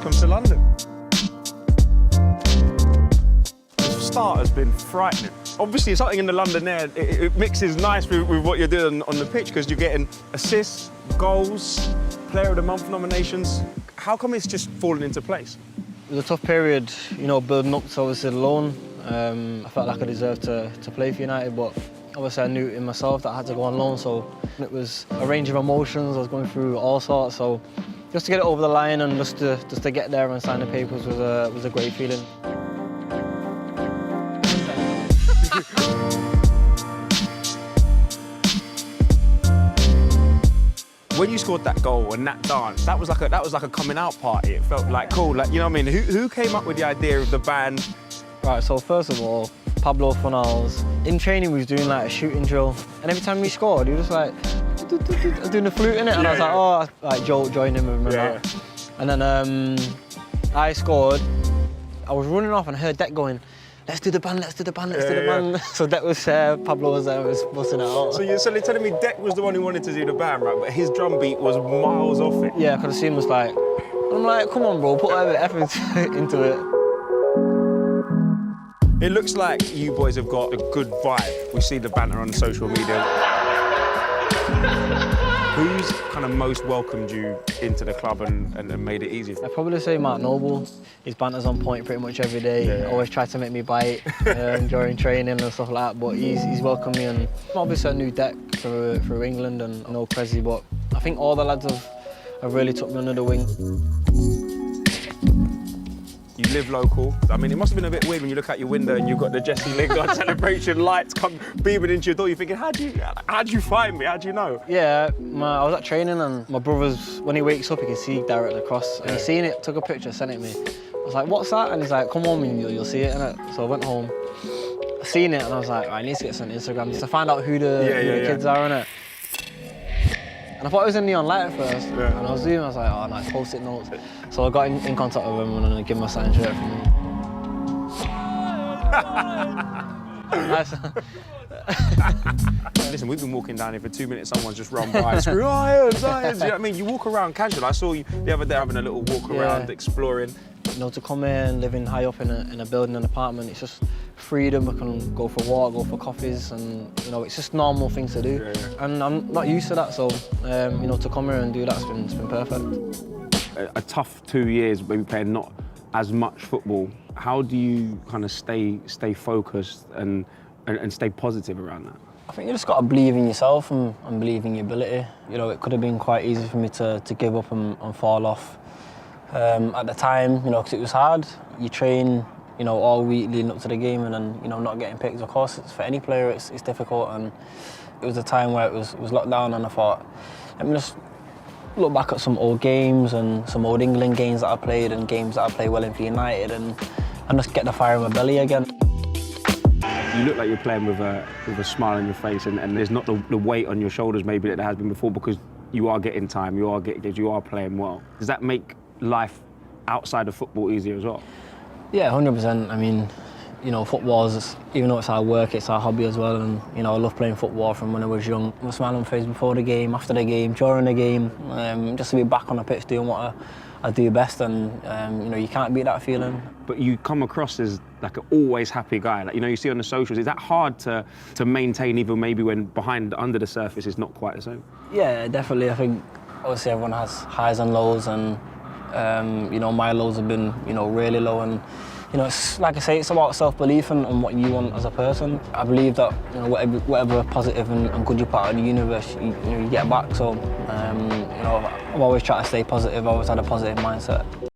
welcome to London. The start has been frightening. Obviously, something in the London air, it mixes nice with what you're doing on the pitch because you're getting assists, goals, Player of the Month nominations. How come it's just fallen into place? It was a tough period, you know, building up to obviously the loan. I felt like I deserved to play for United, but obviously I knew in myself that I had to go on loan, so it was a range of emotions. I was going through all sorts, so just to get it over the line and just to get there and sign the papers was a great feeling. When you scored that goal and that dance, that was like a coming out party. It felt like cool, like, you know what I mean? Who came up with the idea of the band? Right, so first of all, Pablo Fornals, in training we was doing like a shooting drill, and every time we scored, he was just like doing the flute in it, and I was like, oh, like Joe joined him with that. And then I scored. I was running off and I heard Deck going, let's do the band, let's do the band, let's do the band. So that was Pablo was busting it out. So you're telling me Deck was the one who wanted to do the band, right? But his drum beat was miles off it. Yeah, I could have seen him was like, I'm like, come on, bro, put a bit of effort into it. It looks like you boys have got a good vibe. We see the banter on social media. Who's kind of most welcomed you into the club and made it easier? I'd probably say Mark Noble. His banter's on point pretty much every day. Yeah. Always tries to make me bite during training and stuff like that, but he's welcomed me. And obviously I knew Deck through England and I know Prezi, but I think all the lads have really took me under the wing. You live local. I mean, it must have been a bit weird when you look out your window and you've got the Jesse Lingard celebration lights come beaming into your door. You're thinking, how'd you find me? How'd you know? Yeah, I was at training and my brother's, when he wakes up, he can see directly across. And he seen it, took a picture, sent it me. I was like, what's that? And he's like, come home and you'll see it, innit? So I went home, seen it, and I was like, I need to get this on Instagram just to find out who the kids are, innit? And I thought it was a neon light at first, and I was zooming, I was like, oh, nice, post-it notes. So I got in contact with him and I gave him a signed shirt from me. Nice. Listen, we've been walking down here for 2 minutes, someone's just run by, screw Irons, Irons. You know what I mean? You walk around casual. I saw you the other day having a little walk around, exploring. You know, to come here and living high up in a building, an apartment, it's just freedom. I can go for a walk, go for coffees, and you know, it's just normal things to do. And I'm not used to that, so you know, to come here and do that's been perfect. A tough 2 years, maybe playing not as much football. How do you kind of stay focused and stay positive around that? I think you just got to believe in yourself and believe in your ability. You know, it could have been quite easy for me to give up and fall off. At the time, you know, because it was hard. You train, you know, all week leading up to the game, and then, you know, not getting picked. Of course, for any player, it's difficult. And it was a time where it was locked down, and I thought, let me just look back at some old games and some old England games that I played and games that I played well in for United, and just get the fire in my belly again. You look like you're playing with a smile on your face, and there's not the weight on your shoulders maybe that there has been before, because you are getting time, you are getting gigs, you are playing well. Does that make life outside of football easier as well? Yeah, 100%. I mean, you know, football is, even though it's our work, it's our hobby as well. And you know, I love playing football from when I was young. My smile on my face before the game, after the game, during the game, just to be back on the pitch doing what I do best, and you know, you can't beat that feeling. But you come across as like an always happy guy. Like, you know, you see on the socials, is that hard to maintain, even maybe when under the surface is not quite the same? Yeah, definitely. I think obviously everyone has highs and lows, and you know, my lows have been, you know, really low, and you know, it's like I say, it's about self-belief and what you want as a person. I believe that, you know, whatever positive and good you put out in the universe, you get back. So you know, I've always tried to stay positive. I've always had a positive mindset.